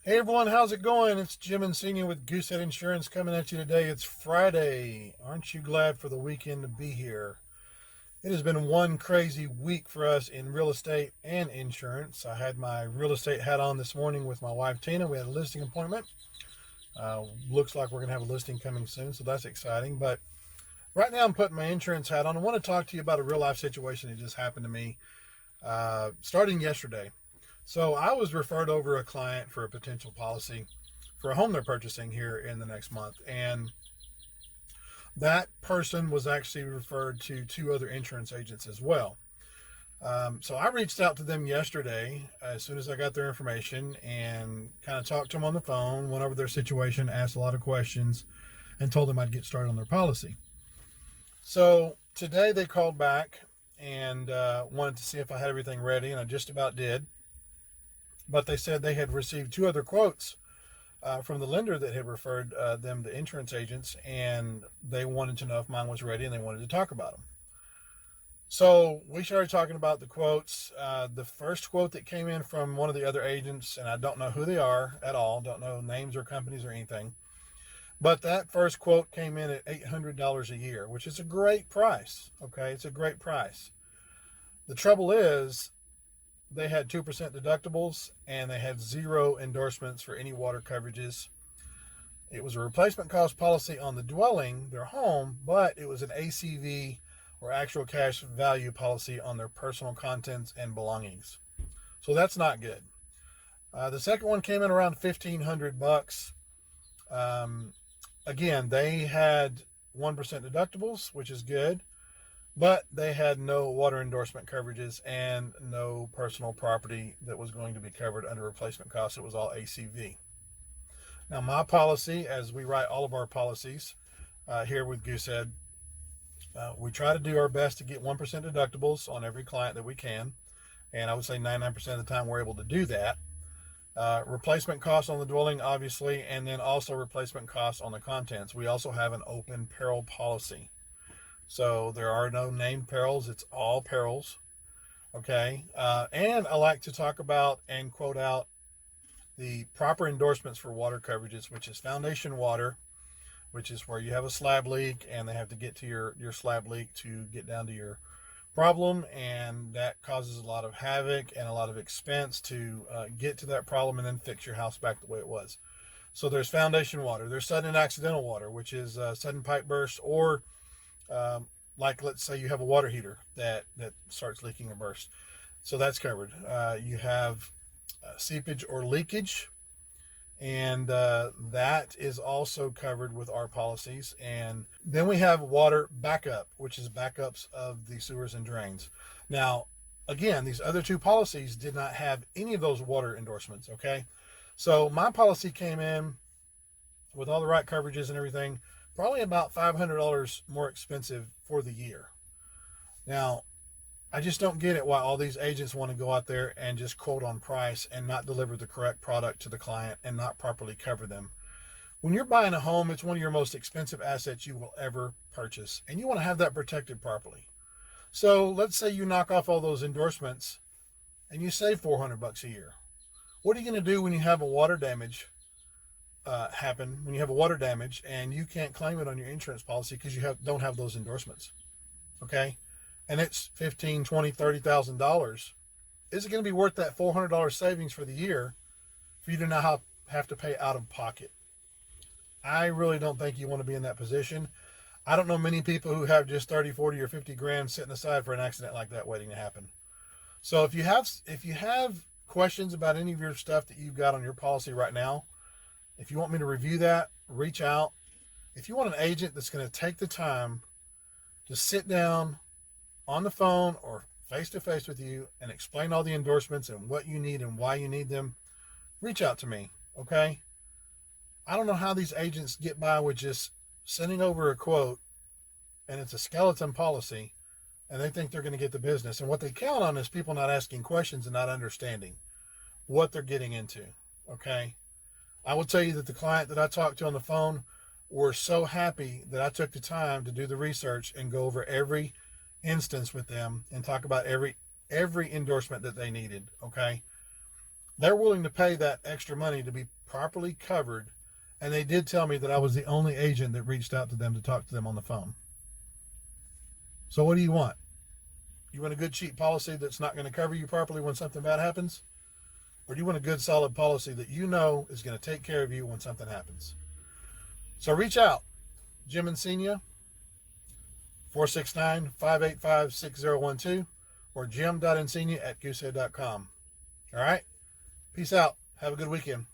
Hey everyone, how's it going? It's Jim.ensinia with Goosehead Insurance coming at you today. It's Friday. Aren't you glad for the weekend to be here? It has been one crazy week for us in real estate and insurance. I had my real estate hat on this morning with my wife Tina. We had a listing appointment. Looks like we're going to have a listing coming soon, so that's exciting. But right now I'm putting my insurance hat on. I want to talk to you about a real life situation that just happened to me starting yesterday. So I was referred over a client for a potential policy for a home they're purchasing here in the next month. And that person was actually referred to two other insurance agents as well. So I reached out to them yesterday as soon as I got their information and kind of talked to them on the phone, went over their situation, asked a lot of questions, and told them I'd get started on their policy. So today they called back and wanted to see if I had everything ready, and I just about did. But they said they had received two other quotes from the lender that had referred them to insurance agents, and they wanted to know if mine was ready and they wanted to talk about them. So we started talking about the quotes. The first quote that came in from one of the other agents, and I don't know who they are at all, don't know names or companies or anything, but that first quote came in at $800 a year, which is a great price. Okay, it's a great price. The trouble is, they had 2% deductibles and they had zero endorsements for any water coverages. It was a replacement cost policy on the dwelling, their home, but it was an ACV or actual cash value policy on their personal contents and belongings. So that's not good. The second one came in around $1,500. Again, they had 1% deductibles, which is good, but they had no water endorsement coverages and no personal property that was going to be covered under replacement costs. It was all ACV. Now, my policy, as we write all of our policies here with Goosehead, we try to do our best to get 1% deductibles on every client that we can. And I would say 99% of the time we're able to do that. Replacement costs on the dwelling, obviously, and then also replacement costs on the contents. We also have an open peril policy. So there are no named perils. It's all perils. Okay. And I like to talk about and quote out the proper endorsements for water coverages, which is foundation water, which is where you have a slab leak and they have to get to your slab leak to get down to your problem. And that causes a lot of havoc and a lot of expense to get to that problem and then fix your house back the way it was. So there's foundation water. There's sudden and accidental water, which is sudden pipe burst or like let's say you have a water heater that starts leaking or bursts. So that's covered. You have seepage or leakage, and that is also covered with our policies. And then we have water backup, which is backups of the sewers and drains. Now, again, these other two policies did not have any of those water endorsements. Okay, so my policy came in with all the right coverages and everything, probably about $500 more expensive for the year. Now, I just don't get it why all these agents want to go out there and just quote on price and not deliver the correct product to the client and not properly cover them. When you're buying a home, it's one of your most expensive assets you will ever purchase, and you want to have that protected properly. So let's say you knock off all those endorsements and you save $400 a year. What are you going to do when you have a water damage happen, when you have a water damage and you can't claim it on your insurance policy because you don't have those endorsements? Okay, and it's $15,000, $20,000, $30,000. Is it going to be worth that $400 savings for the year for you to not have to pay out of pocket? I really don't think you want to be in that position. I don't know many people who have just 30, 40, or 50 grand sitting aside for an accident like that waiting to happen. So if you have questions about any of your stuff that you've got on your policy right now, if you want me to review that, reach out. If you want an agent that's going to take the time to sit down on the phone or face to face with you and explain all the endorsements and what you need and why you need them, reach out to me. Okay. I don't know how these agents get by with just sending over a quote and it's a skeleton policy and they think they're going to get the business. And what they count on is people not asking questions and not understanding what they're getting into. Okay. I will tell you that the client that I talked to on the phone were so happy that I took the time to do the research and go over every instance with them and talk about every endorsement that they needed. Okay. They're willing to pay that extra money to be properly covered. And they did tell me that I was the only agent that reached out to them to talk to them on the phone. So what do you want? You want a good, cheap policy that's not going to cover you properly when something bad happens? Or do you want a good, solid policy that you know is going to take care of you when something happens? So reach out. Jim.ensinia, 469-585-6012, or jim.ensinia@goosehead.com. All right? Peace out. Have a good weekend.